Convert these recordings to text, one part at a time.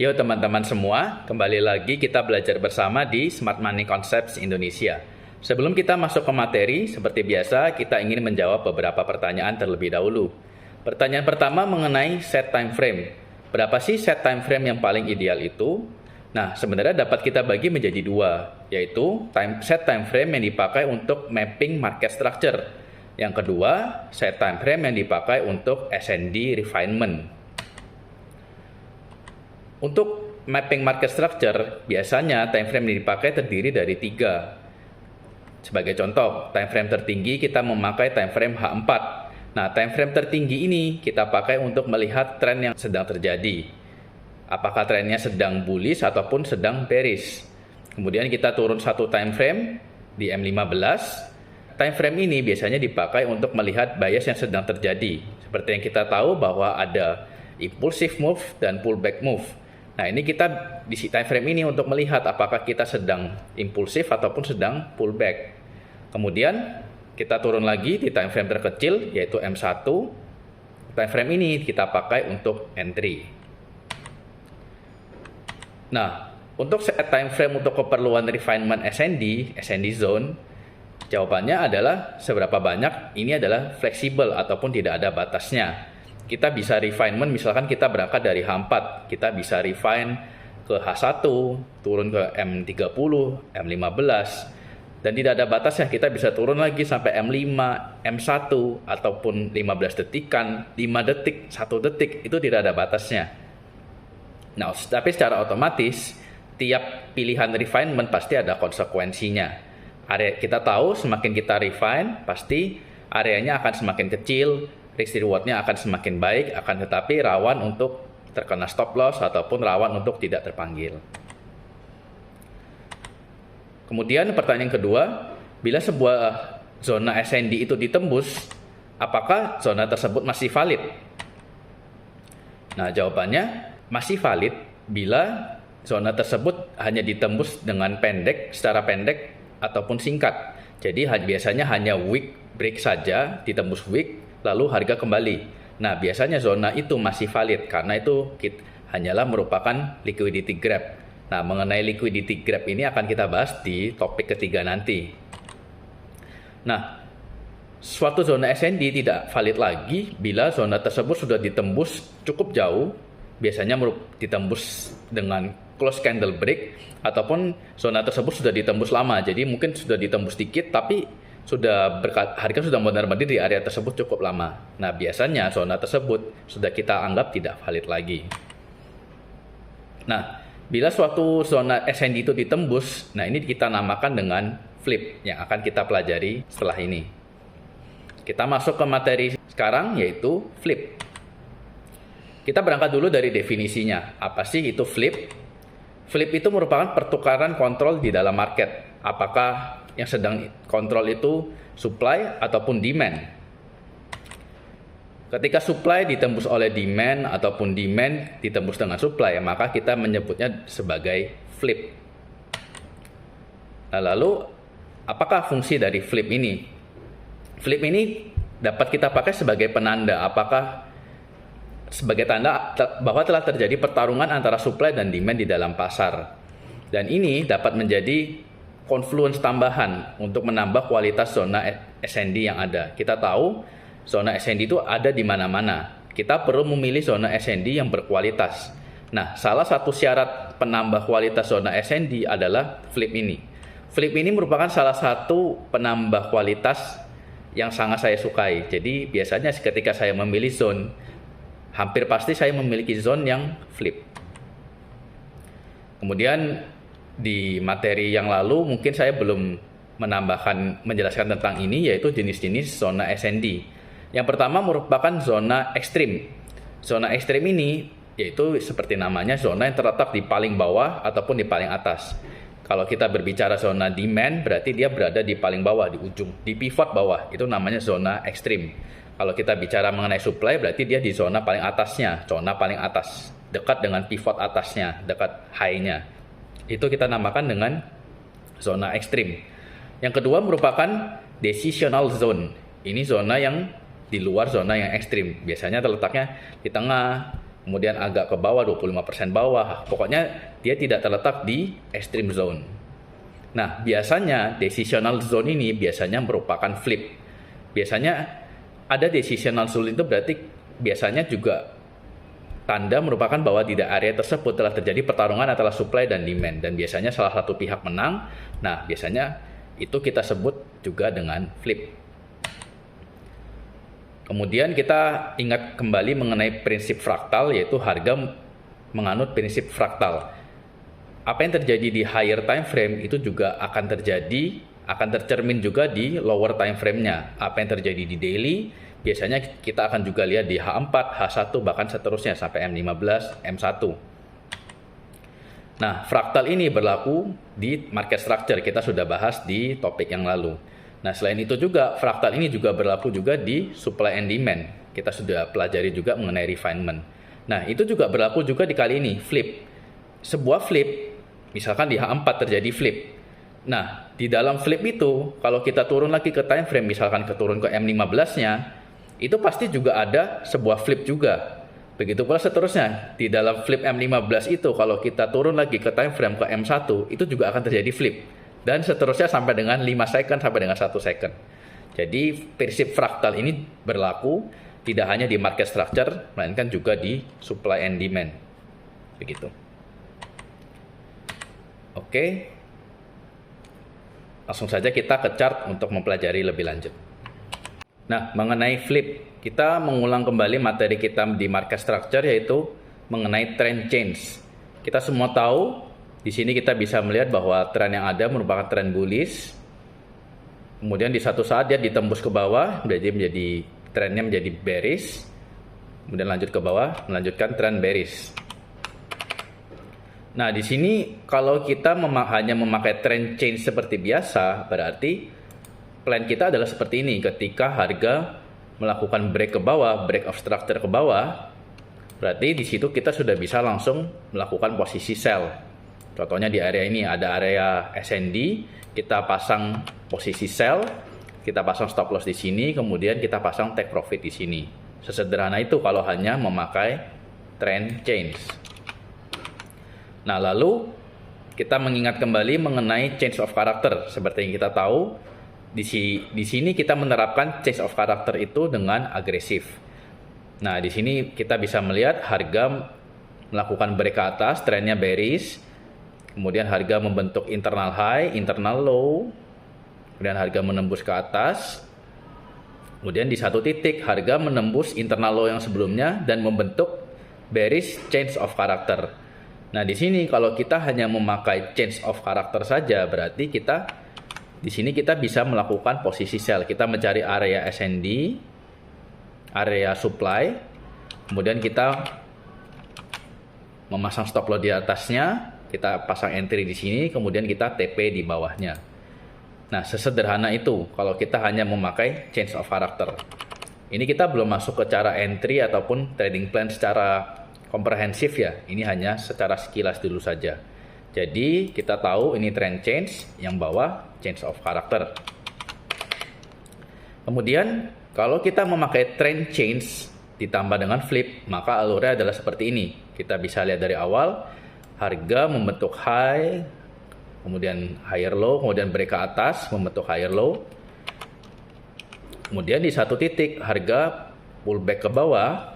Yo teman-teman semua, kembali lagi kita belajar bersama di Smart Money Concepts Indonesia. Sebelum kita masuk ke materi, seperti biasa kita ingin menjawab beberapa pertanyaan terlebih dahulu. Pertanyaan pertama mengenai set time frame. Berapa sih set time frame yang paling ideal itu? Nah, sebenarnya dapat kita bagi menjadi dua, yaitu set time frame yang dipakai untuk mapping market structure. Yang kedua, set time frame yang dipakai untuk S&D refinement. Untuk mapping market structure, biasanya time frame yang dipakai terdiri dari 3. Sebagai contoh, time frame tertinggi kita memakai time frame H4. Nah, time frame tertinggi ini kita pakai untuk melihat tren yang sedang terjadi. Apakah trennya sedang bullish ataupun sedang bearish. Kemudian kita turun satu time frame di M15. Time frame ini biasanya dipakai untuk melihat bias yang sedang terjadi. Seperti yang kita tahu bahwa ada impulsive move dan pullback move. Nah, ini kita di time frame ini untuk melihat apakah kita sedang impulsif ataupun sedang pullback. Kemudian kita turun lagi di time frame terkecil yaitu M1. Time frame ini kita pakai untuk entry. Nah, untuk set time frame untuk keperluan refinement S&D zone, jawabannya adalah seberapa banyak ini adalah fleksibel ataupun tidak ada batasnya. Kita bisa refinement, misalkan kita berangkat dari H4, kita bisa refine ke H1, turun ke M30, M15, dan tidak ada batasnya, kita bisa turun lagi sampai M5, M1, ataupun 15 detikan, 5 detik, 1 detik, itu tidak ada batasnya. Nah, tapi secara otomatis, tiap pilihan refinement pasti ada konsekuensinya. Kita tahu semakin kita refine, pasti areanya akan semakin kecil, risk reward-nya akan semakin baik, akan tetapi rawan untuk terkena stop loss ataupun rawan untuk tidak terpanggil. Kemudian pertanyaan kedua, bila sebuah zona S&D itu ditembus, apakah zona tersebut masih valid? Nah, jawabannya masih valid bila zona tersebut hanya ditembus dengan secara pendek ataupun singkat. Jadi biasanya hanya wick break saja, ditembus wick, lalu harga kembali. Nah, biasanya zona itu masih valid karena itu hanyalah merupakan liquidity grab. Nah, mengenai liquidity grab ini akan kita bahas di topik ketiga nanti. Nah, suatu zona S&D tidak valid lagi bila zona tersebut sudah ditembus cukup jauh, biasanya ditembus dengan close candle break, ataupun zona tersebut sudah ditembus lama, jadi mungkin sudah ditembus dikit tapi harga sudah mondar-mandir di area tersebut cukup lama. Nah, biasanya zona tersebut sudah kita anggap tidak valid lagi. Nah, bila suatu zona S&D itu ditembus, nah ini kita namakan dengan flip yang akan kita pelajari setelah ini. Kita masuk ke materi sekarang yaitu flip. Kita berangkat dulu dari definisinya. Apa sih itu flip? Flip itu merupakan pertukaran kontrol di dalam market. Apakah yang sedang kontrol itu supply ataupun demand. Ketika supply ditembus oleh demand ataupun demand ditembus dengan supply, maka kita menyebutnya sebagai flip. Nah, lalu apakah fungsi dari flip ini? Flip ini dapat kita pakai sebagai penanda sebagai tanda bahwa telah terjadi pertarungan antara supply dan demand di dalam pasar. Dan ini dapat menjadi confluence tambahan untuk menambah kualitas zona S&D yang ada. Kita tahu zona S&D itu ada di mana-mana. Kita perlu memilih zona S&D yang berkualitas. Nah, salah satu syarat penambah kualitas zona S&D adalah flip ini. Flip ini merupakan salah satu penambah kualitas yang sangat saya sukai. Jadi biasanya ketika saya memilih zone, hampir pasti saya memiliki zone yang flip. Kemudian di materi yang lalu mungkin saya belum menjelaskan tentang ini, yaitu jenis-jenis zona S&D. Yang pertama merupakan zona ekstrim. Zona ekstrim ini yaitu seperti namanya zona yang terletak di paling bawah ataupun di paling atas. Kalau kita berbicara zona demand berarti dia berada di paling bawah, di ujung, di pivot bawah. Itu namanya zona ekstrim. Kalau kita bicara mengenai supply berarti dia di zona paling atasnya, zona paling atas, dekat dengan pivot atasnya, dekat high-nya. Itu kita namakan dengan zona ekstrim. Yang kedua merupakan decisional zone. Ini zona yang di luar zona yang ekstrim. Biasanya terletaknya di tengah, kemudian agak ke bawah 25% bawah. Pokoknya dia tidak terletak di extreme zone. Nah, biasanya decisional zone ini biasanya merupakan flip. Biasanya ada decisional zone itu berarti biasanya juga tanda merupakan bahwa di area tersebut telah terjadi pertarungan antara supply dan demand, dan biasanya salah satu pihak menang. Nah, biasanya itu kita sebut juga dengan flip. Kemudian kita ingat kembali mengenai prinsip fraktal, yaitu harga menganut prinsip fraktal. Apa yang terjadi di higher time frame itu juga akan tercermin juga di lower time frame-nya. Apa yang terjadi di daily, biasanya kita akan juga lihat di H4, H1, bahkan seterusnya sampai M15, M1. Nah, fraktal ini berlaku di market structure, kita sudah bahas di topik yang lalu. Nah, selain itu juga, fraktal ini juga berlaku juga di supply and demand. Kita sudah pelajari juga mengenai refinement. Nah, itu juga berlaku juga di kali ini, flip. Sebuah flip, misalkan di H4 terjadi flip. Nah, di dalam flip itu, kalau kita turun lagi ke time frame, misalkan turun ke M15-nya, itu pasti juga ada sebuah flip juga. Begitu pula seterusnya, di dalam flip M15 itu, kalau kita turun lagi ke time frame ke M1, itu juga akan terjadi flip. Dan seterusnya sampai dengan 5 second sampai dengan 1 second. Jadi prinsip fraktal ini berlaku tidak hanya di market structure, melainkan juga di supply and demand. Begitu. Oke. Langsung saja kita ke chart untuk mempelajari lebih lanjut. Nah, mengenai flip, kita mengulang kembali materi kita di market structure, yaitu mengenai trend change. Kita semua tahu di sini kita bisa melihat bahwa tren yang ada merupakan tren bullish. Kemudian di satu saat dia ditembus ke bawah, trennya menjadi bearish. Kemudian lanjut ke bawah, melanjutkan tren bearish. Nah, di sini kalau kita hanya memakai trend change seperti biasa, berarti plan kita adalah seperti ini. Ketika harga melakukan break ke bawah, break of structure ke bawah, berarti di situ kita sudah bisa langsung melakukan posisi sell. Contohnya di area ini ada area SND, kita pasang posisi sell, kita pasang stop loss di sini, kemudian kita pasang take profit di sini. Sesederhana itu kalau hanya memakai trend change. Nah, lalu kita mengingat kembali mengenai change of character. Seperti yang kita tahu, di sini kita menerapkan change of character itu dengan agresif. Nah, di sini kita bisa melihat harga melakukan break ke atas, trennya bearish. Kemudian harga membentuk internal high, internal low. Kemudian harga menembus ke atas. Kemudian di satu titik harga menembus internal low yang sebelumnya dan membentuk bearish change of character. Nah, di sini kalau kita hanya memakai change of character saja, berarti di sini kita bisa melakukan posisi sell. Kita mencari area SND, area supply. Kemudian kita memasang stop loss di atasnya. Kita pasang entry di sini, kemudian kita TP di bawahnya. Nah, sesederhana itu kalau kita hanya memakai change of character. Ini kita belum masuk ke cara entry ataupun trading plan secara komprehensif ya. Ini hanya secara sekilas dulu saja. Jadi, kita tahu ini trend change, yang bawah change of character. Kemudian, kalau kita memakai trend change ditambah dengan flip, maka alurnya adalah seperti ini. Kita bisa lihat dari awal, harga membentuk high, kemudian higher low, kemudian break ke atas, membentuk higher low. Kemudian di satu titik harga pullback ke bawah,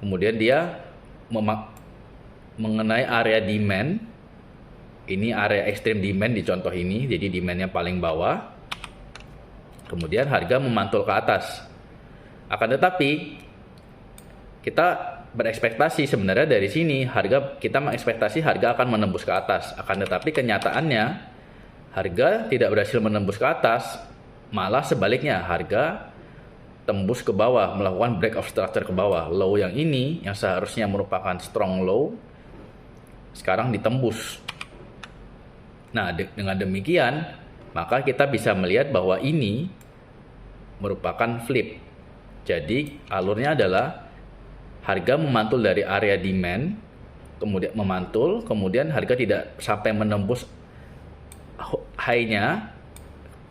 kemudian dia mengenai area demand. Ini area extreme demand di contoh ini, jadi demandnya paling bawah. Kemudian harga memantul ke atas. Akan tetapi kita berekspektasi sebenarnya dari sini kita mengekspektasi harga akan menembus ke atas. Akan tetapi kenyataannya harga tidak berhasil menembus ke atas, malah sebaliknya harga tembus ke bawah, melakukan break of structure ke bawah. Low yang ini yang seharusnya merupakan strong low sekarang ditembus. Nah, dengan demikian maka kita bisa melihat bahwa ini merupakan flip. Jadi alurnya adalah harga memantul dari area demand, kemudian harga tidak sampai menembus high-nya,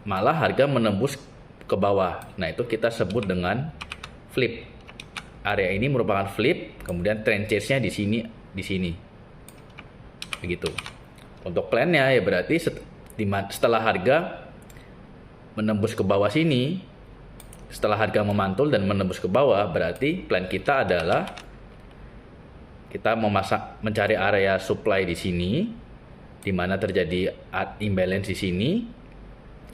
malah harga menembus ke bawah. Nah, itu kita sebut dengan flip. area ini merupakan flip, kemudian trend change-nya di sini. Begitu. Untuk plan-nya ya berarti setelah harga menembus ke bawah sini, setelah harga memantul dan menembus ke bawah, berarti plan kita adalah kita mencari area supply di sini, di mana terjadi imbalance di sini.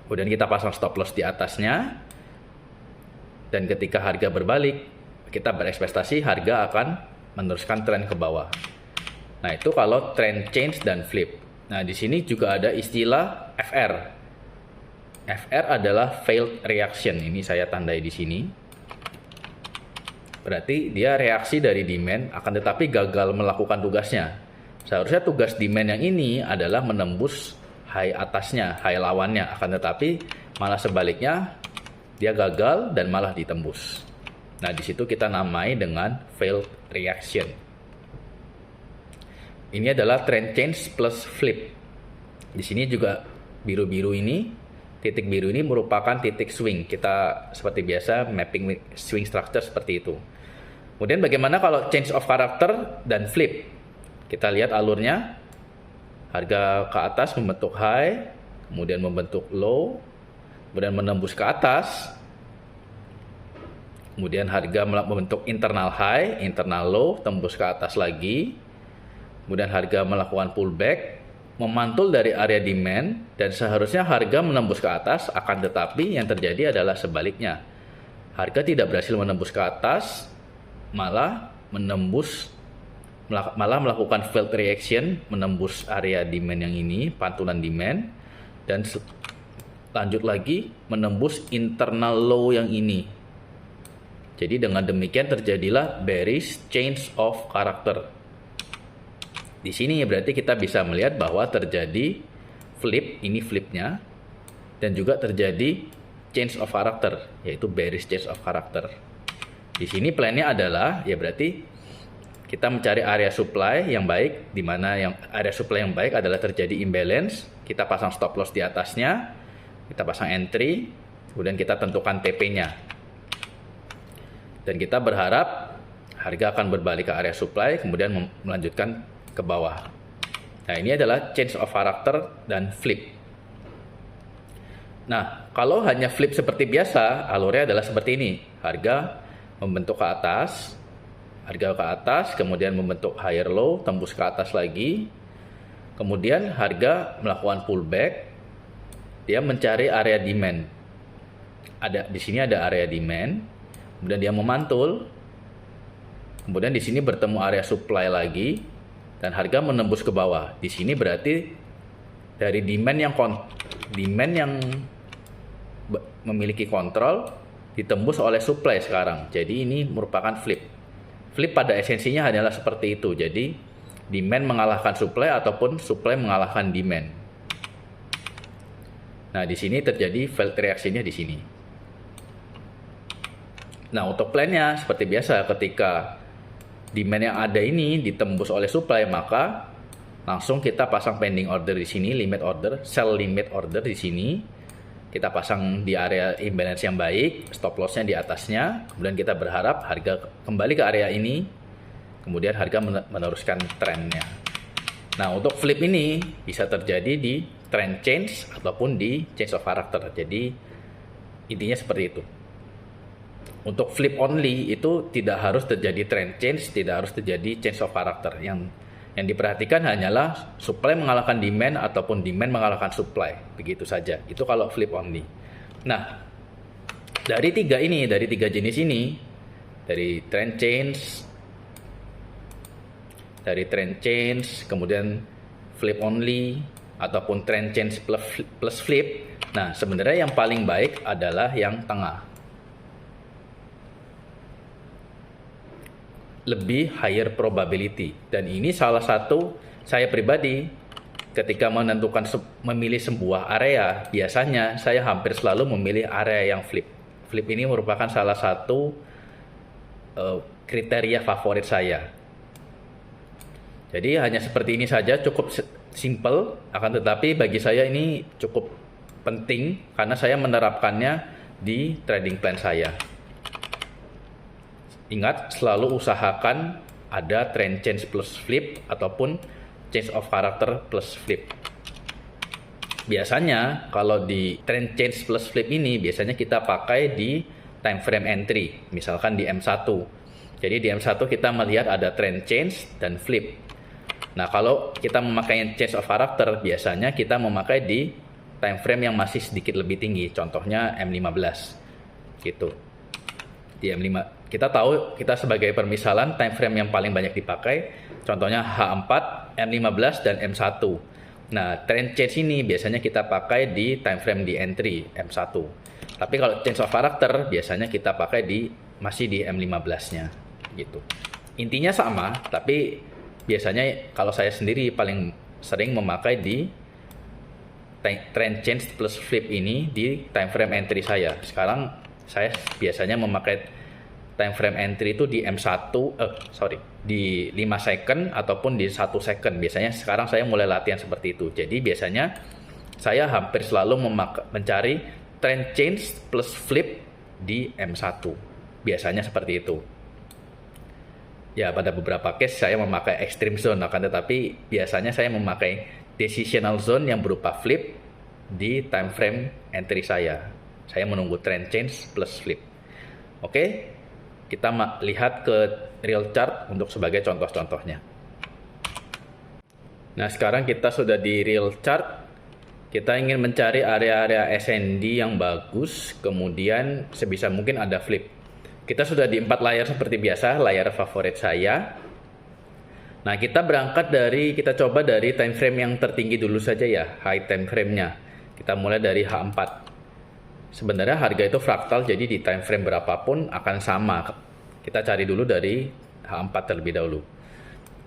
Kemudian kita pasang stop loss di atasnya. Dan ketika harga berbalik, kita berekspektasi harga akan meneruskan tren ke bawah. Nah, itu kalau trend change dan flip. Nah, di sini juga ada istilah FR. FR adalah failed reaction. Ini saya tandai di sini. Berarti dia reaksi dari demand, akan tetapi gagal melakukan tugasnya. Seharusnya tugas demand yang ini adalah menembus high atasnya, high lawannya. Akan tetapi malah sebaliknya, dia gagal dan malah ditembus. Nah, di situ kita namai dengan failed reaction. Ini adalah trend change plus flip. Di sini juga biru-biru ini, titik biru ini merupakan titik swing. Kita seperti biasa mapping swing structure seperti itu. Kemudian bagaimana kalau change of character dan flip? Kita lihat alurnya. Harga ke atas membentuk high, kemudian membentuk low, kemudian menembus ke atas. Kemudian harga membentuk internal high, internal low, tembus ke atas lagi. Kemudian harga melakukan pullback, memantul dari area demand, dan seharusnya harga menembus ke atas, akan tetapi yang terjadi adalah sebaliknya. Harga tidak berhasil menembus ke atas, malah melakukan failed reaction, menembus area demand yang ini, pantulan demand, dan lanjut lagi menembus internal low yang ini. Jadi dengan demikian terjadilah bearish change of character. Di sini berarti kita bisa melihat bahwa terjadi flip, ini flipnya, dan juga terjadi change of character, yaitu bearish change of character. Di sini plannya adalah ya berarti kita mencari area supply yang baik, di mana yang area supply yang baik adalah terjadi imbalance. Kita pasang stop loss di atasnya, kita pasang entry, kemudian kita tentukan TP-nya. Dan kita berharap harga akan berbalik ke area supply, kemudian melanjutkan ke bawah. Nah, ini adalah change of character dan flip. Nah, kalau hanya flip seperti biasa, alurnya adalah seperti ini. Harga membentuk ke atas, kemudian membentuk higher low, tembus ke atas lagi. Kemudian harga melakukan pullback, dia mencari area demand. Di sini ada area demand, kemudian dia memantul. Kemudian di sini bertemu area supply lagi dan harga menembus ke bawah. Di sini berarti dari demand yang memiliki kontrol ditembus oleh supply sekarang. Jadi ini merupakan flip. Flip pada esensinya adalah seperti itu. Jadi demand mengalahkan supply ataupun supply mengalahkan demand. Nah, di sini terjadi failed reaction-nya di sini. Nah, untuk plan-nya seperti biasa, ketika demand yang ada ini ditembus oleh supply, maka langsung kita pasang pending order di sini, limit order, sell limit order di sini. Kita pasang di area imbalance yang baik, stop loss-nya di atasnya, kemudian kita berharap harga kembali ke area ini, kemudian harga meneruskan trennya. Nah, untuk flip ini bisa terjadi di trend change ataupun di change of character. Jadi intinya seperti itu. Untuk flip only itu tidak harus terjadi trend change, tidak harus terjadi change of character. Yang diperhatikan hanyalah supply mengalahkan demand ataupun demand mengalahkan supply. Begitu saja. Itu kalau flip only. Nah, dari tiga jenis ini, dari trend change, kemudian flip only, ataupun trend change plus flip. Nah, sebenarnya yang paling baik adalah yang tengah. Lebih higher probability, dan ini salah satu saya pribadi ketika memilih sebuah area, biasanya saya hampir selalu memilih area yang flip. Flip ini merupakan salah satu kriteria favorit saya. Jadi hanya seperti ini saja, cukup simple, akan tetapi bagi saya ini cukup penting karena saya menerapkannya di trading plan saya. Ingat, selalu usahakan ada trend change plus flip ataupun change of character plus flip. Biasanya kalau di trend change plus flip ini biasanya kita pakai di time frame entry, misalkan di M1. Jadi di M1 kita melihat ada trend change dan flip. Nah, kalau kita memakai change of character, biasanya kita memakai di time frame yang masih sedikit lebih tinggi, contohnya M15 gitu. Di M5 kita tahu, kita sebagai permisalan time frame yang paling banyak dipakai contohnya H4, M15 dan M1. Nah, trend change ini biasanya kita pakai di time frame di entry M1. Tapi kalau change of character biasanya kita pakai di masih di M15-nya gitu. Intinya sama, tapi biasanya kalau saya sendiri paling sering memakai di trend change plus flip ini di time frame entry saya. Sekarang saya biasanya memakai time frame entry itu di di 5 second ataupun di 1 second. Biasanya sekarang saya mulai latihan seperti itu. Jadi biasanya saya hampir selalu mencari trend change plus flip di M1. Biasanya seperti itu. Ya, pada beberapa case saya memakai extreme zone, akan tetapi biasanya saya memakai decisional zone yang berupa flip di time frame entry saya. Saya menunggu trend change plus flip. Oke, kita lihat ke real chart untuk sebagai contoh-contohnya. Nah, sekarang kita sudah di real chart. Kita ingin mencari area-area SND yang bagus, kemudian sebisa mungkin ada flip. Kita sudah di 4 layar seperti biasa, layar favorit saya. Nah, kita kita coba dari time frame yang tertinggi dulu saja ya, high time frame-nya. Kita mulai dari H4. Sebenarnya harga itu fraktal, jadi di time frame berapapun akan sama. Kita cari dulu dari H4 terlebih dahulu.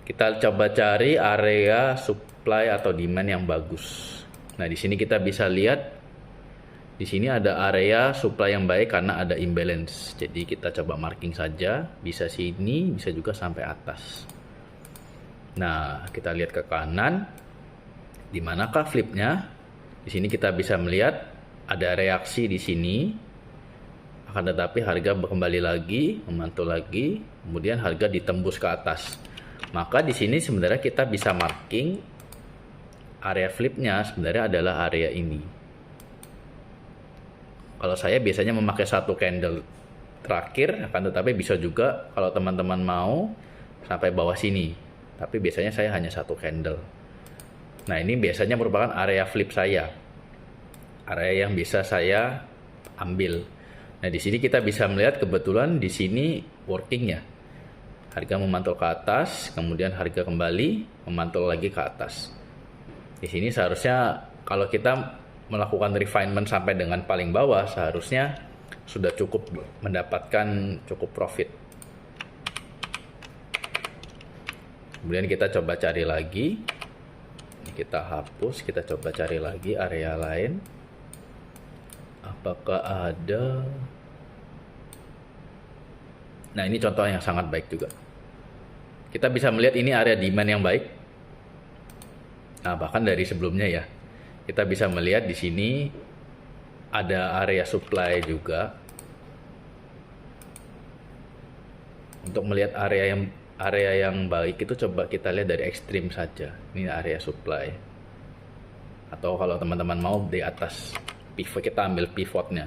Kita coba cari area supply atau demand yang bagus. Nah, di sini kita bisa lihat di sini ada area supply yang baik karena ada imbalance. Jadi kita coba marking saja, bisa sini, bisa juga sampai atas. Nah, kita lihat ke kanan. Di manakah flipnya? Di sini kita bisa melihat ada reaksi di sini. Akan tetapi harga kembali lagi, memantul lagi, kemudian harga ditembus ke atas. Maka di sini sebenarnya kita bisa marking area flipnya sebenarnya adalah area ini. Kalau saya biasanya memakai 1 candle terakhir, akan tetapi bisa juga kalau teman-teman mau sampai bawah sini. Tapi biasanya saya hanya 1 candle. Nah, ini biasanya merupakan area flip saya. Area yang bisa saya ambil. Nah, di sini kita bisa melihat kebetulan di sini working ya. Harga memantul ke atas, kemudian harga kembali memantul lagi ke atas. Di sini seharusnya kalau kita melakukan refinement sampai dengan paling bawah, seharusnya sudah cukup mendapatkan cukup profit. Kemudian kita coba cari lagi. Ini kita hapus, kita coba cari lagi area lain. Apakah ada? Nah, ini contoh yang sangat baik juga. Kita bisa melihat ini area demand yang baik. Nah, bahkan dari sebelumnya ya. Kita bisa melihat di sini ada area supply juga. Untuk melihat area yang baik itu coba kita lihat dari ekstrim saja. Ini area supply. Atau kalau teman-teman mau di atas pivot, kita ambil pivotnya.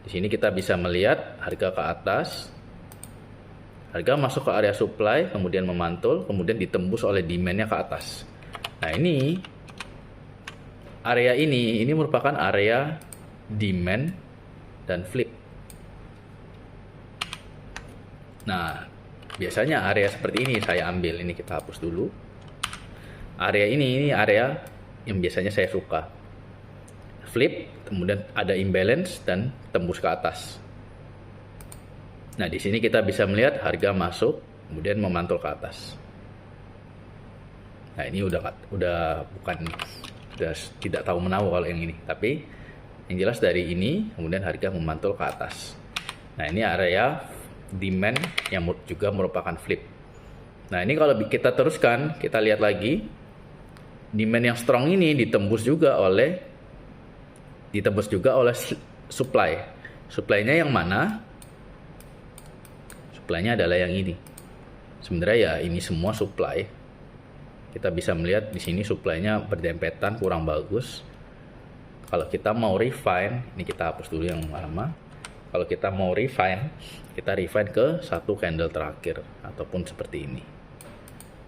Di sini kita bisa melihat harga ke atas. Harga masuk ke area supply, kemudian memantul, kemudian ditembus oleh demand-nya ke atas. Nah, area ini merupakan area demand dan flip. Nah, biasanya area seperti ini saya ambil. Ini kita hapus dulu. Area ini area yang biasanya saya suka. Flip, kemudian ada imbalance dan tembus ke atas. Nah, di sini kita bisa melihat harga masuk, kemudian memantul ke atas. Nah, ini udah tidak tahu menahu kalau yang ini, tapi yang jelas dari ini kemudian harga memantul ke atas. Nah, ini area demand yang juga merupakan flip. Nah, ini kalau kita teruskan, kita lihat lagi demand yang strong ini ditembus juga oleh supply. Supply-nya yang mana? supply-nya adalah yang ini. Sebenarnya ya ini semua supply. Kita bisa melihat di sini supply-nya berdempetan kurang bagus. Kalau kita mau refine, ini kita hapus dulu yang lama. Kalau kita mau refine, kita refine ke satu candle terakhir ataupun seperti ini.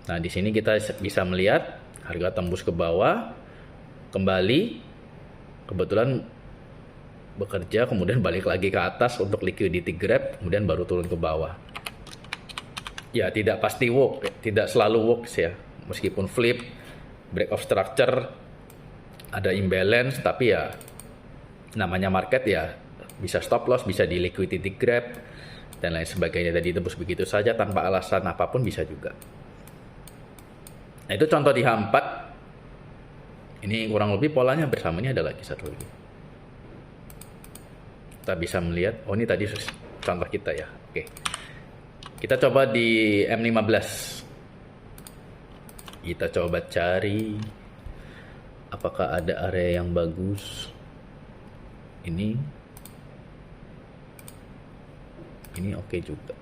Nah, di sini kita bisa melihat harga tembus ke bawah, kembali, kebetulan bekerja, kemudian balik lagi ke atas untuk liquidity grab, kemudian baru turun ke bawah. Ya, tidak pasti work, tidak selalu works ya. Meskipun flip, break of structure, ada imbalance, tapi ya namanya market ya bisa stop loss, bisa di liquidity grab, dan lain sebagainya. Tadi tembus begitu saja tanpa alasan apapun bisa juga. Nah, itu contoh di H4. Ini kurang lebih polanya bersama. Ini ada lagi satu lagi. Kita bisa melihat, oh ini tadi contoh kita ya. Oke. Kita coba di M15. Kita coba cari apakah ada area yang bagus. Ini oke juga.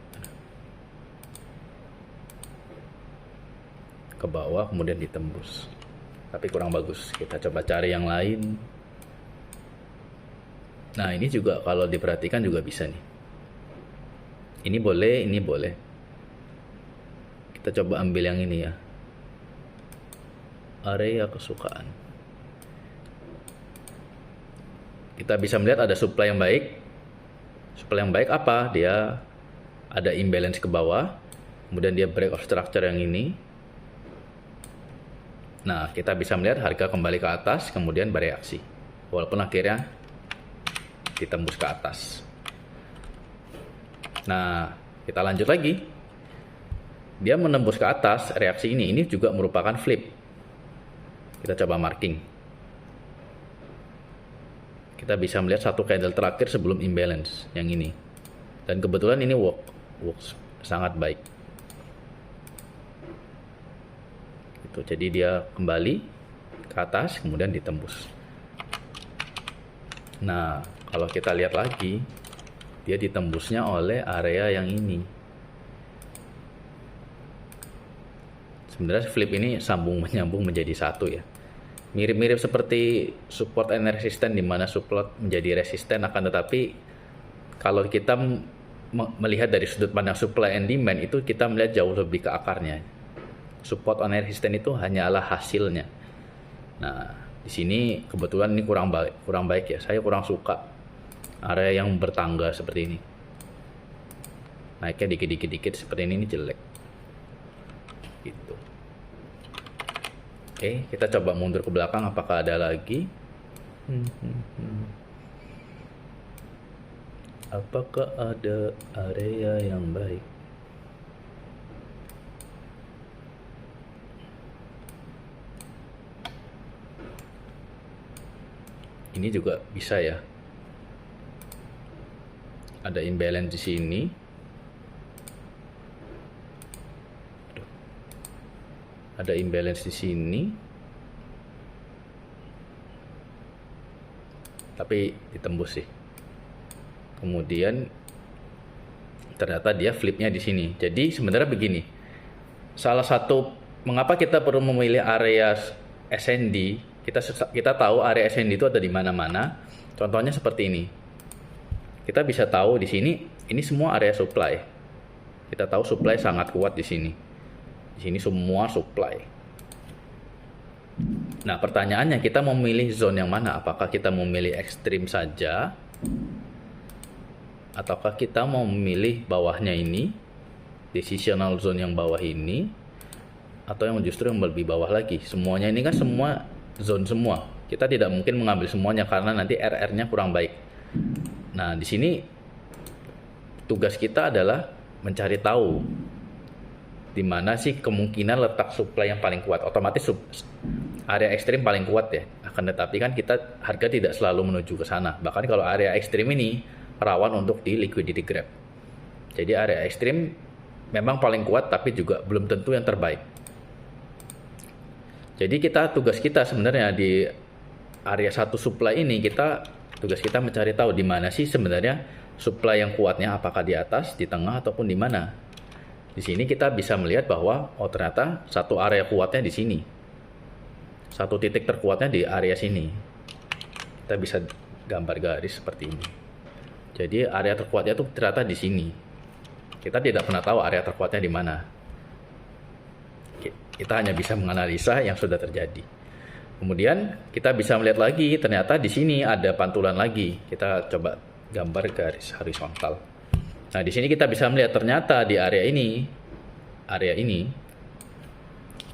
Ke bawah kemudian ditembus. Tapi kurang bagus. Kita coba cari yang lain. Nah, ini juga kalau diperhatikan juga bisa nih. Ini boleh, ini boleh. Kita coba ambil yang ini ya. Area kesukaan. Kita bisa melihat ada supply yang baik. Supply yang baik apa? Dia ada imbalance ke bawah, kemudian dia break of structure yang ini. Nah, kita bisa melihat harga kembali ke atas, kemudian bereaksi. Walaupun akhirnya ditembus ke atas. Nah, kita lanjut lagi. Dia menembus ke atas, reaksi ini juga merupakan flip. Kita coba marking. Kita bisa melihat satu candle terakhir sebelum imbalance yang ini. Dan kebetulan ini works sangat baik. Itu jadi dia kembali ke atas kemudian ditembus. Nah, kalau kita lihat lagi, dia ditembusnya oleh area yang ini. Sebenarnya flip ini sambung menyambung menjadi satu ya. Mirip-mirip seperti support and resistance, di mana support menjadi resisten, akan tetapi kalau kita melihat dari sudut pandang supply and demand itu kita melihat jauh lebih ke akarnya. Support and resistance itu hanyalah hasilnya. Nah, di sini kebetulan ini kurang baik ya. Saya kurang suka area yang bertangga seperti ini. Naiknya dikit-dikit seperti ini jelek. Gitu. Oke, kita coba mundur ke belakang apakah ada lagi. Apakah ada area yang baik? Ini juga bisa ya. Ada imbalance di sini. Ada imbalance di sini. Tapi ditembus sih. Kemudian ternyata dia flipnya di sini. Jadi sebenarnya begini. Salah satu mengapa kita perlu memilih area SND, kita tahu area SND itu ada di mana-mana. Contohnya seperti ini. Kita bisa tahu di sini ini semua area supply. Kita tahu supply sangat kuat di sini. Di sini semua supply. Nah, pertanyaannya kita mau memilih zone yang mana? Apakah kita mau memilih ekstrim saja? Ataukah kita mau memilih bawahnya ini? Decisional zone yang bawah ini? Atau yang justru yang lebih bawah lagi? Semuanya ini kan semua zone semua. Kita tidak mungkin mengambil semuanya karena nanti RR-nya kurang baik. Nah, di sini tugas kita adalah mencari tahu di mana sih kemungkinan letak supply yang paling kuat. Otomatis area ekstrim paling kuat ya. Akan tetapi kan kita harga tidak selalu menuju ke sana. Bahkan kalau area ekstrim ini rawan untuk di liquidity grab. Jadi area ekstrim memang paling kuat tapi juga belum tentu yang terbaik. Jadi tugas kita sebenarnya di area satu supply ini, tugas kita mencari tahu di mana sih sebenarnya supply yang kuatnya apakah di atas, di tengah, ataupun di mana. Di sini kita bisa melihat bahwa oh ternyata satu area kuatnya di sini. Satu titik terkuatnya di area sini. Kita bisa gambar garis seperti ini. Jadi area terkuatnya itu ternyata di sini. Kita tidak pernah tahu area terkuatnya di mana. Kita hanya bisa menganalisa yang sudah terjadi. Kemudian kita bisa melihat lagi, ternyata di sini ada pantulan lagi. Kita coba gambar garis horizontal. Nah, di sini kita bisa melihat ternyata di area ini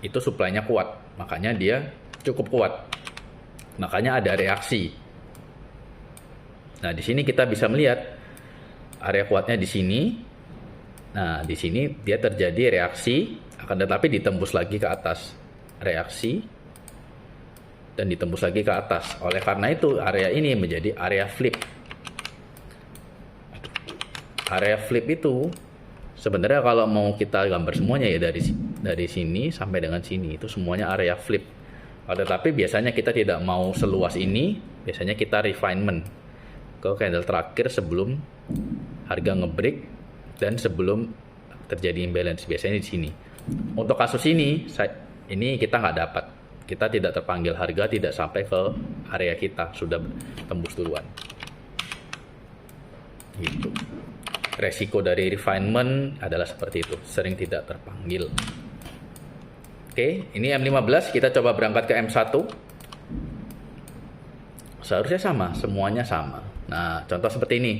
itu suplainya kuat. Makanya dia cukup kuat. Makanya ada reaksi. Nah, di sini kita bisa melihat area kuatnya di sini. Nah, di sini dia terjadi reaksi, akan tetapi ditembus lagi ke atas. Reaksi dan ditembus lagi ke atas. Oleh karena itu, area ini menjadi area flip. Area flip itu sebenarnya kalau mau kita gambar semuanya ya dari sini sampai dengan sini itu semuanya area flip. Tetapi biasanya kita tidak mau seluas ini, biasanya kita refinement ke candle terakhir sebelum harga ngebreak dan sebelum terjadi imbalance, biasanya di sini. Untuk kasus ini kita nggak dapat, kita tidak terpanggil, harga tidak sampai ke area kita, sudah tembus duluan. Gitu. Resiko dari refinement adalah seperti itu, sering tidak terpanggil. Oke, ini M15, kita coba berangkat ke M1. Seharusnya sama, semuanya sama. Nah, contoh seperti ini.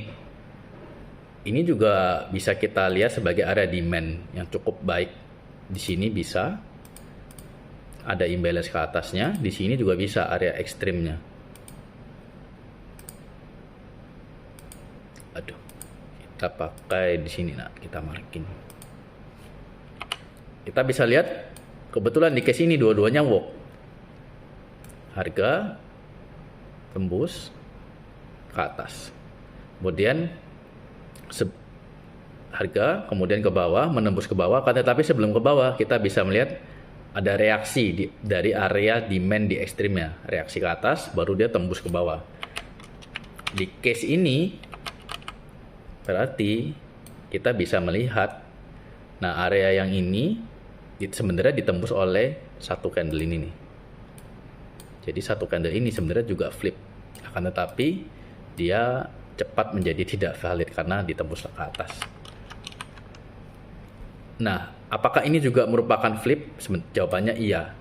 Ini juga bisa kita lihat sebagai area demand yang cukup baik. Di sini bisa ada imbalance ke atasnya, di sini juga bisa area ekstrimnya. Aduh, kita pakai di sini, nah kita marking. Kita bisa lihat kebetulan di case ini dua-duanya walk. Harga tembus ke atas. Kemudian harga kemudian ke bawah, menembus ke bawah, tetapi sebelum ke bawah kita bisa melihat ada reaksi dari area demand di ekstrimnya, reaksi ke atas baru dia tembus ke bawah. Di case ini berarti kita bisa melihat, nah area yang ini sebenarnya ditembus oleh satu candle ini nih. Jadi satu candle ini sebenarnya juga flip, akan tetapi dia cepat menjadi tidak valid karena ditembus ke atas. Nah, apakah ini juga merupakan flip? Jawabannya iya.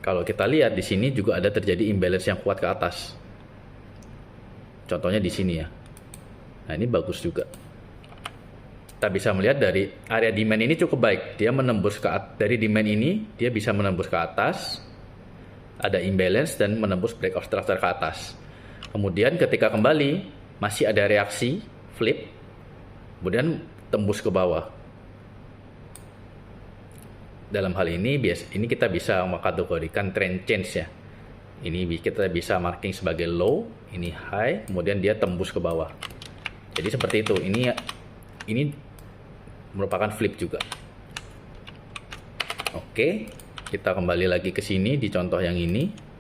Kalau kita lihat di sini juga ada terjadi imbalance yang kuat ke atas. Contohnya di sini ya. Nah, ini bagus juga. Kita bisa melihat dari area demand ini cukup baik. Dia menembus dari demand ini, dia bisa menembus ke atas. Ada imbalance dan menembus breakout structure ke atas. Kemudian ketika kembali, masih ada reaksi, flip. Kemudian tembus ke bawah. Dalam hal ini kita bisa mengkategorikan trend change ya. Ini kita bisa marking sebagai low, ini high, kemudian dia tembus ke bawah. Jadi seperti itu. Ini merupakan flip juga. Oke, kita kembali lagi ke sini di contoh yang ini.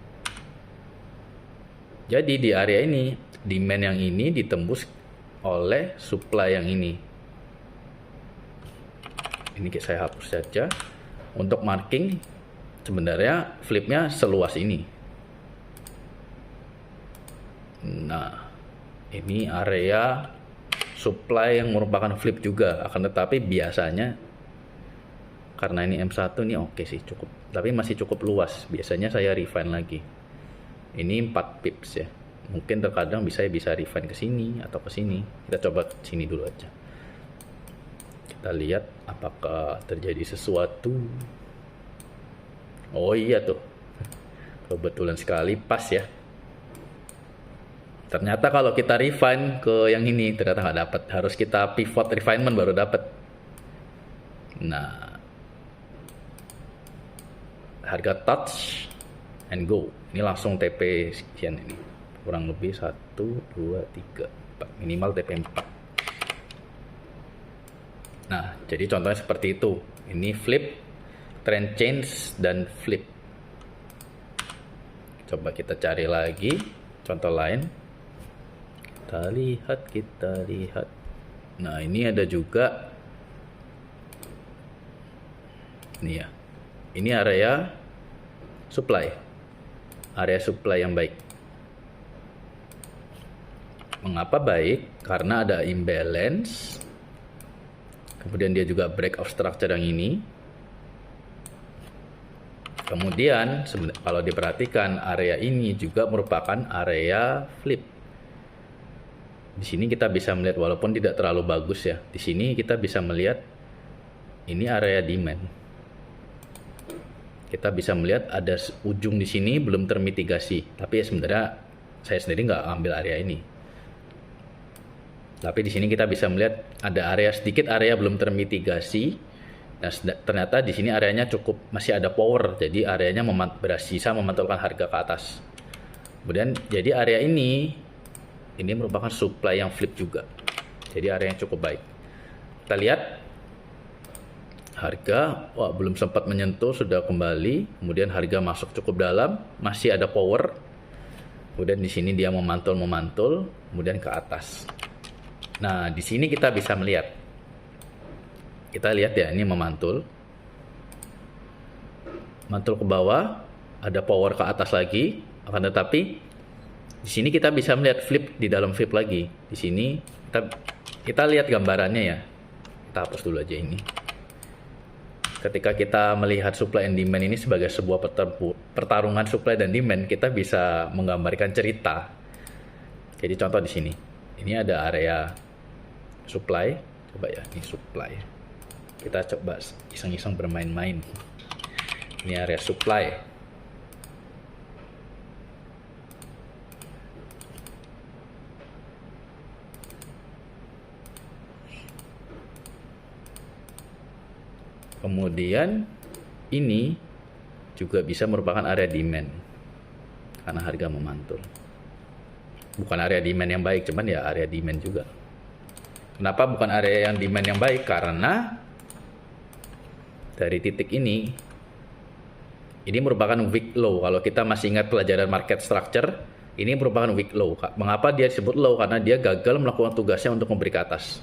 Jadi di area ini, demand yang ini ditembus oleh supply yang ini. Ini saya hapus saja. Untuk marking, sebenarnya flipnya seluas ini. Nah, ini area supply yang merupakan flip juga. Akan tetapi biasanya, karena ini M1 ini oke sih, cukup. Tapi masih cukup luas. Biasanya saya refine lagi. Ini 4 pips ya. Mungkin terkadang bisa refine ke sini atau ke sini. Kita coba ke sini dulu aja. Kita lihat apakah terjadi sesuatu. Oh iya tuh. Kebetulan sekali pas ya. Ternyata kalau kita refine ke yang ini ternyata nggak dapat. Harus kita pivot refinement baru dapat. Nah, harga touch and go. Ini langsung TP sekian ini. Kurang lebih 1, 2, 3, 4. Minimal TP 4. Nah, jadi contohnya seperti itu. Ini flip, trend change, dan flip. Coba kita cari lagi contoh lain. Kita lihat. Nah, ini ada juga. Nih ya. Ini area supply. Area supply yang baik. Mengapa baik? Karena ada imbalance. Kemudian dia juga break of structure yang ini. Kemudian kalau diperhatikan area ini juga merupakan area flip. Di sini kita bisa melihat walaupun tidak terlalu bagus ya. Di sini kita bisa melihat ini area demand. Kita bisa melihat ada ujung di sini belum termitigasi. Tapi ya sebenarnya saya sendiri nggak ambil area ini. Tapi di sini kita bisa melihat ada sedikit area belum termitigasi. Nah, ternyata di sini areanya masih ada power. Jadi areanya bisa memantulkan harga ke atas. Kemudian jadi area ini merupakan supply yang flip juga. Jadi area yang cukup baik. Kita lihat harga, belum sempat menyentuh, sudah kembali. Kemudian harga masuk cukup dalam, masih ada power. Kemudian di sini dia memantul, kemudian ke atas. Nah, di sini kita bisa melihat. Kita lihat ya, ini memantul. Mantul ke bawah, ada power ke atas lagi. Akan tetapi di sini kita bisa melihat flip di dalam flip lagi. Di sini kita lihat gambarannya ya. Kita hapus dulu aja ini. Ketika kita melihat supply and demand ini sebagai sebuah pertarungan supply dan demand, kita bisa menggambarkan cerita. Jadi contoh di sini. Ini ada area supply. Coba ya, ini supply. Kita coba iseng-iseng bermain-main. Ini area supply. Kemudian ini juga bisa merupakan area demand karena harga memantul. Bukan area demand yang baik, cuman ya area demand juga. Kenapa bukan area yang demand yang baik? Karena dari titik ini merupakan weak low. Kalau kita masih ingat pelajaran market structure, ini merupakan weak low. Mengapa dia disebut low? Karena dia gagal melakukan tugasnya untuk memberi ke atas.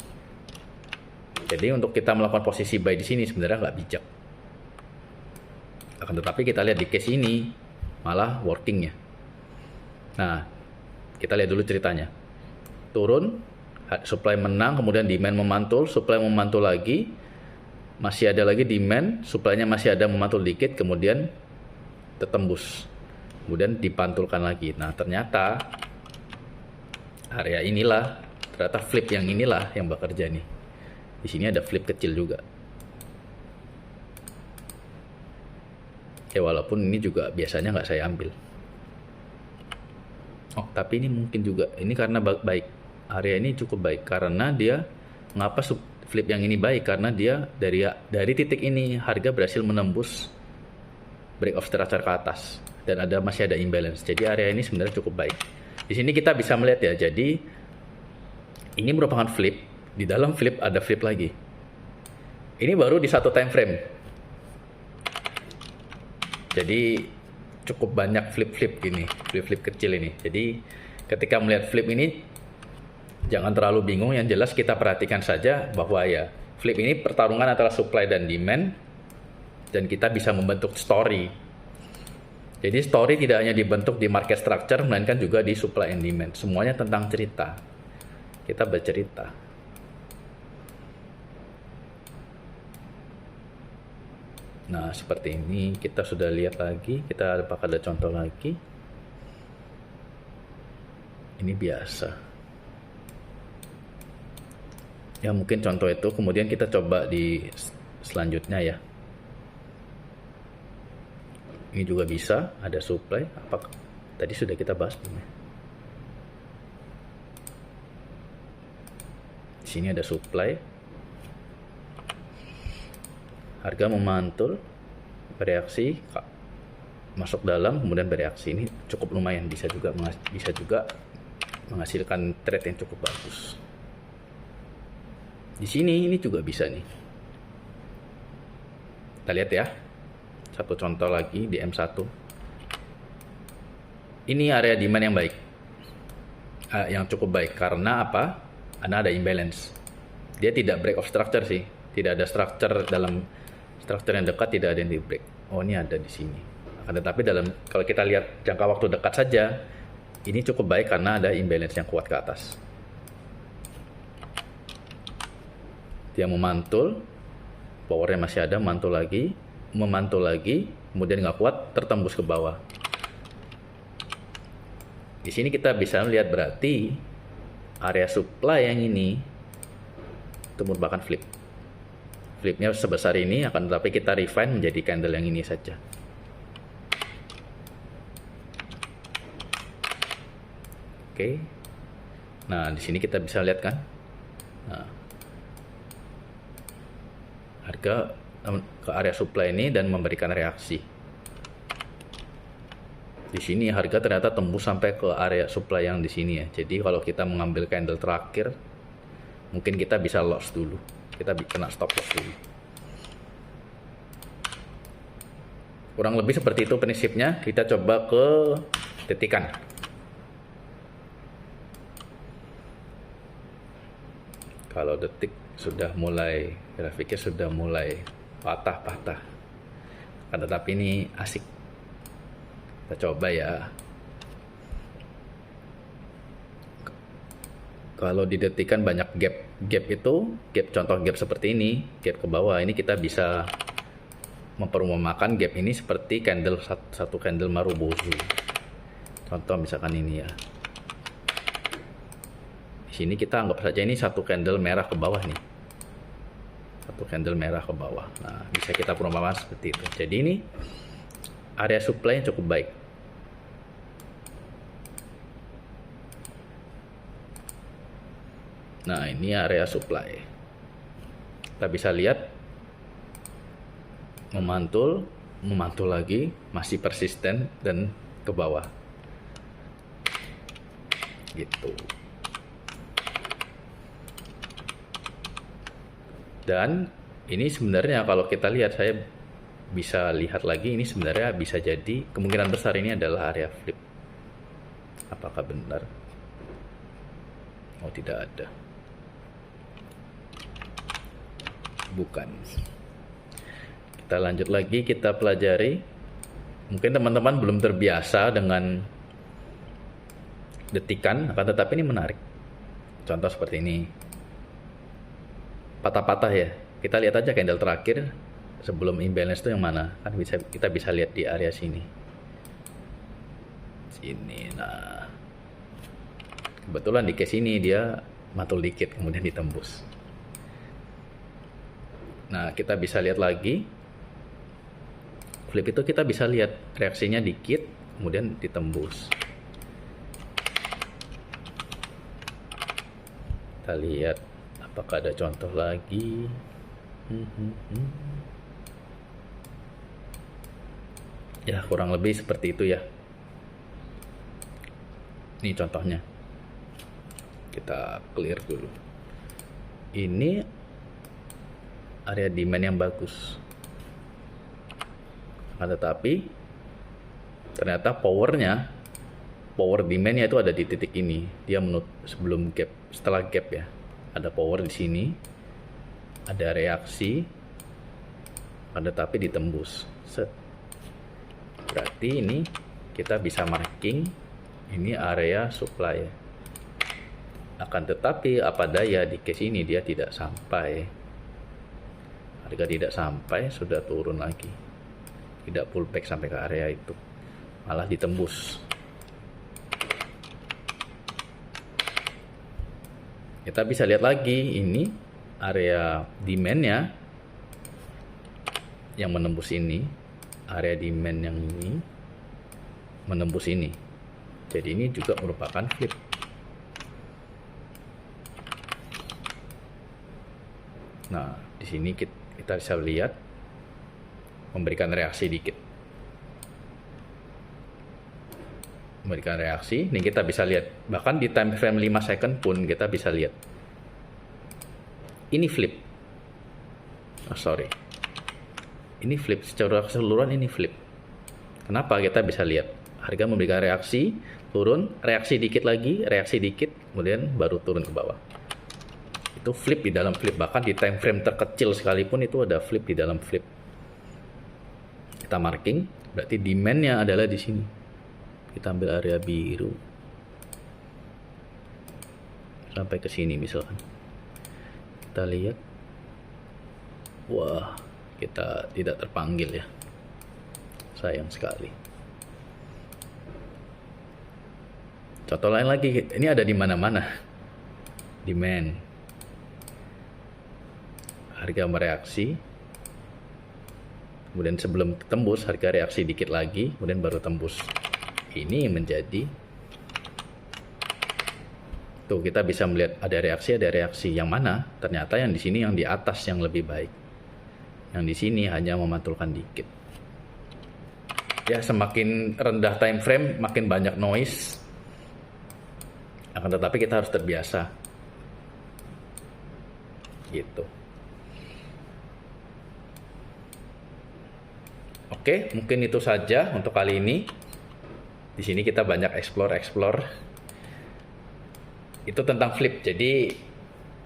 Jadi untuk kita melakukan posisi buy di sini sebenarnya nggak bijak. Akan tetapi kita lihat di case ini malah workingnya. Nah, kita lihat dulu ceritanya. Turun, supply menang, kemudian demand memantul, supply memantul lagi, masih ada lagi demand, supply-nya masih ada memantul dikit, kemudian tertembus, kemudian dipantulkan lagi. Nah, ternyata area inilah, ternyata flip yang inilah yang bekerja nih. Di sini ada flip kecil juga. Ya walaupun ini juga biasanya nggak saya ambil. Oh, tapi ini mungkin juga. Ini karena baik. Area ini cukup baik karena dia, mengapa flip yang ini baik? Karena dia dari titik ini harga berhasil menembus break of structure ke atas dan masih ada imbalance. Jadi area ini sebenarnya cukup baik. Di sini kita bisa melihat ya. Jadi ini merupakan flip. Di dalam flip ada flip lagi. Ini baru di satu time frame. Jadi cukup banyak flip-flip gini, flip-flip kecil ini. Jadi ketika melihat flip ini jangan terlalu bingung, yang jelas kita perhatikan saja bahwa ya flip ini pertarungan antara supply dan demand dan kita bisa membentuk story. Jadi story tidak hanya dibentuk di market structure melainkan juga di supply and demand. Semuanya tentang cerita. Kita bercerita. Nah, seperti ini kita sudah lihat lagi. Kita apakah ada contoh lagi? Ini biasa. Ya, mungkin contoh itu. Kemudian kita coba di selanjutnya ya. Ini juga bisa. Ada supply. Apakah tadi sudah kita bahas belum ya? Di sini ada supply. Harga memantul, bereaksi, masuk dalam, kemudian bereaksi. Ini cukup lumayan, bisa juga menghasilkan trade yang cukup bagus. Di sini ini juga bisa nih. Kita lihat ya. Satu contoh lagi di M1. Ini area demand yang baik. yang cukup baik. Karena apa? Karena ada imbalance. Dia tidak break of structure sih. Tidak ada structure dalam structure yang dekat, tidak ada yang di break. Oh, ini ada di sini. Akan tetapi kalau kita lihat jangka waktu dekat saja, ini cukup baik karena ada imbalance yang kuat ke atas. Dia memantul, powernya masih ada, memantul lagi, kemudian nggak kuat, tertembus ke bawah. Di sini kita bisa melihat berarti area supply yang ini itu merupakan flip. Flipnya sebesar ini, akan tetapi kita refine menjadi candle yang ini saja. Oke. Nah, di sini kita bisa lihat kan. Nah, harga ke area supply ini dan memberikan reaksi. Di sini harga ternyata tembus sampai ke area supply yang di sini ya. Jadi kalau kita mengambil candle terakhir, mungkin kita bisa loss dulu. Kita kena stop loss dulu. Kurang lebih seperti itu prinsipnya. Kita coba ke detikan. Kalau detik sudah mulai, grafiknya sudah mulai patah-patah. Tetapi ini asik. Kita coba ya. Kalau didetikan banyak gap itu, contoh gap seperti ini, gap ke bawah, ini kita bisa memperumpamakan gap ini seperti candle satu candle Marubozu. Contoh misalkan ini ya. Di sini kita anggap saja ini satu candle merah ke bawah nih. Satu candle merah ke bawah. Nah, bisa kita perumpamakan seperti itu. Jadi ini area supply yang cukup baik. Nah, ini area supply. Kita bisa lihat memantul lagi, masih persisten dan ke bawah. Gitu. Dan ini sebenarnya kalau kita lihat, saya bisa lihat lagi, ini sebenarnya bisa jadi kemungkinan besar ini adalah area flip. Apakah benar? Oh, tidak ada. Bukan. Kita lanjut lagi, kita pelajari. Mungkin teman-teman belum terbiasa dengan detikan, akan tetapi ini menarik. Contoh seperti ini. Patah-patah ya. Kita lihat aja candle terakhir sebelum imbalance itu yang mana. Kan kita bisa lihat di area sini. Sini. Nah. Kebetulan di case ini dia mantul dikit kemudian ditembus. Nah, kita bisa lihat lagi. Flip itu kita bisa lihat reaksinya dikit kemudian ditembus. Kita lihat apakah ada contoh lagi. Ya, kurang lebih seperti itu ya. Ini contohnya. Kita clear dulu. Ini area demand yang bagus. Tetapi ternyata power demandnya itu ada di titik ini. Dia sebelum gap, setelah gap ya. Ada power di sini, ada reaksi, tetapi ditembus. Set. Berarti ini kita bisa marking ini area supply. Akan tetapi apa daya di case ini dia tidak sampai. Harga tidak sampai, sudah turun lagi. Tidak pullback sampai ke area itu. Malah ditembus. Kita bisa lihat lagi, ini area demand-nya yang menembus ini. Area demand yang ini menembus ini. Jadi ini juga merupakan flip. Nah, di sini kita bisa lihat memberikan reaksi dikit. Memberikan reaksi, ini kita bisa lihat. Bahkan di time frame 5 second pun kita bisa lihat. Ini flip. Ini flip, secara keseluruhan ini flip. Kenapa kita bisa lihat? Harga memberikan reaksi, turun, reaksi dikit lagi, reaksi dikit, kemudian baru turun ke bawah. Itu flip di dalam flip, bahkan di time frame terkecil sekalipun itu ada flip di dalam flip. Kita marking, berarti demand-nya adalah di sini. Kita ambil area biru sampai ke sini misalkan. Kita lihat, wah, kita tidak terpanggil ya, sayang sekali. Contoh lain lagi, ini ada di mana-mana. Demand. Harga mereaksi. Kemudian sebelum tembus, harga reaksi dikit lagi, kemudian baru tembus. Ini menjadi, tuh kita bisa melihat ada reaksi. Yang mana? Ternyata yang di sini yang di atas yang lebih baik. Yang di sini hanya memantulkan dikit. Ya, semakin rendah time frame, makin banyak noise. Akan tetapi kita harus terbiasa. Gitu. Oke, mungkin itu saja untuk kali ini. Di sini kita banyak explore. Itu tentang flip. Jadi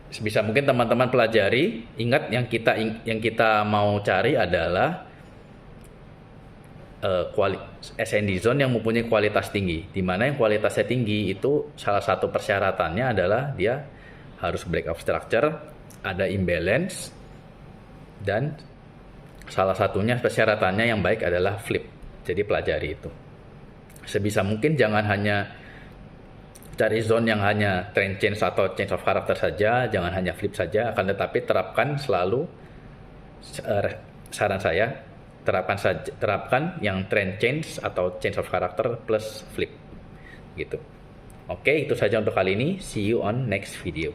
sebisa mungkin teman-teman pelajari. Ingat yang kita mau cari adalah SND zone yang mempunyai kualitas tinggi. Di mana yang kualitasnya tinggi itu salah satu persyaratannya adalah dia harus breakout structure, ada imbalance, dan salah satunya persyaratannya yang baik adalah flip. Jadi pelajari itu. Sebisa mungkin jangan hanya cari zone yang hanya trend change atau change of character saja, jangan hanya flip saja, akan tetapi terapkan selalu, saran saya, terapkan yang trend change atau change of character plus flip gitu. Oke, itu saja untuk kali ini. See you on next video.